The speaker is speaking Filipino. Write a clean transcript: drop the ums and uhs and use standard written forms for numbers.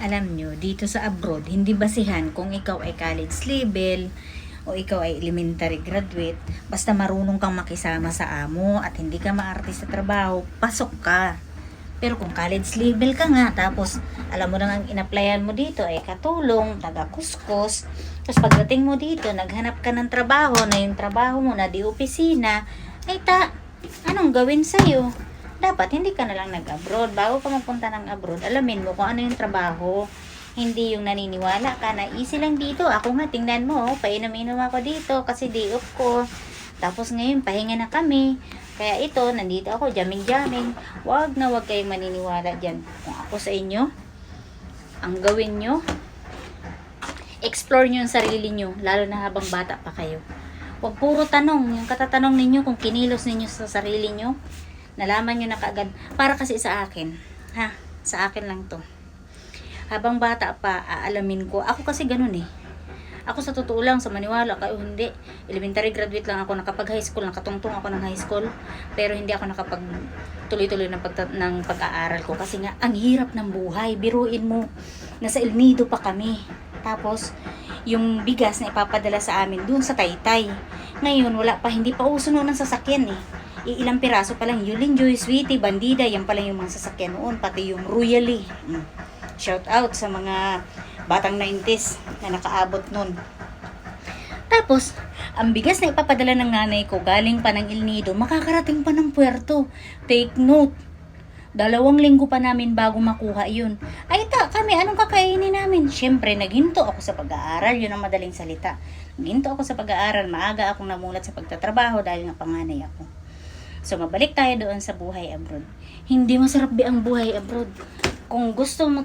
Alam nyo, dito sa abroad, hindi basihan kung ikaw ay college level o ikaw ay elementary graduate. Basta marunong kang makisama sa amo at hindi ka maarte sa trabaho, pasok ka. Pero kung college level ka nga, tapos alam mo na ang in-applyan mo dito ay katulong, taga-kuskus, tapos pagdating mo dito, naghanap ka ng trabaho na yung trabaho mo na di opisina, ay anong gawin sa'yo? Dapat hindi ka na lang nag-abroad. Bago ka magpunta ng abroad, alamin mo kung ano yung trabaho. Hindi yung naniniwala ka na easy lang dito. Ako nga, tingnan mo, painom-inom ako dito kasi day off ko. Tapos ngayon, pahinga na kami. Kaya ito, nandito ako, jamming-jamming. Wag kayong maniniwala dyan. Kung ako sa inyo, ang gawin nyo, explore nyo yung sarili nyo, lalo na habang bata pa kayo. Huwag puro tanong. Yung katatanong ninyo, kung kinilos ninyo sa sarili nyo, nalaman nyo na kaagad. Para kasi sa akin, sa akin lang to. Habang bata pa, aalamin ko. Ako kasi ganun eh. Ako sa totoo lang, sa maniwala kayo, hindi. Elementary graduate lang ako, nakapag high school, nakatungtong ako ng high school. Pero hindi ako nakapag tuloy-tuloy ng pag-aaral ko. Kasi nga, ang hirap ng buhay. Biruin mo, nasa El Nido pa kami. Tapos, yung bigas na ipapadala sa amin dun sa Taytay. Ngayon, wala pa, hindi pa uso noon ng sasakyan eh. Ilang piraso pa lang, Yulin Joy, Sweetie, Bandida, yan pala yung mga sasakyan noon, pati yung Royally. Shout out sa mga batang 90s na nakaabot noon. Tapos, ang bigas na ipapadala ng nanay ko galing pa ng El Nido, makakarating pa ng puerto. Take note, 2 linggo pa namin bago makuha yun. Ay kami, anong kakainin namin? Siyempre, naghinto ako sa pag-aaral, yun ang madaling salita. Naghinto ako sa pag-aaral, maaga akong namulat sa pagtatrabaho dahil nga panganay ako. So, mabalik tayo doon sa buhay abroad. Hindi masarap ang buhay abroad. Kung gusto mo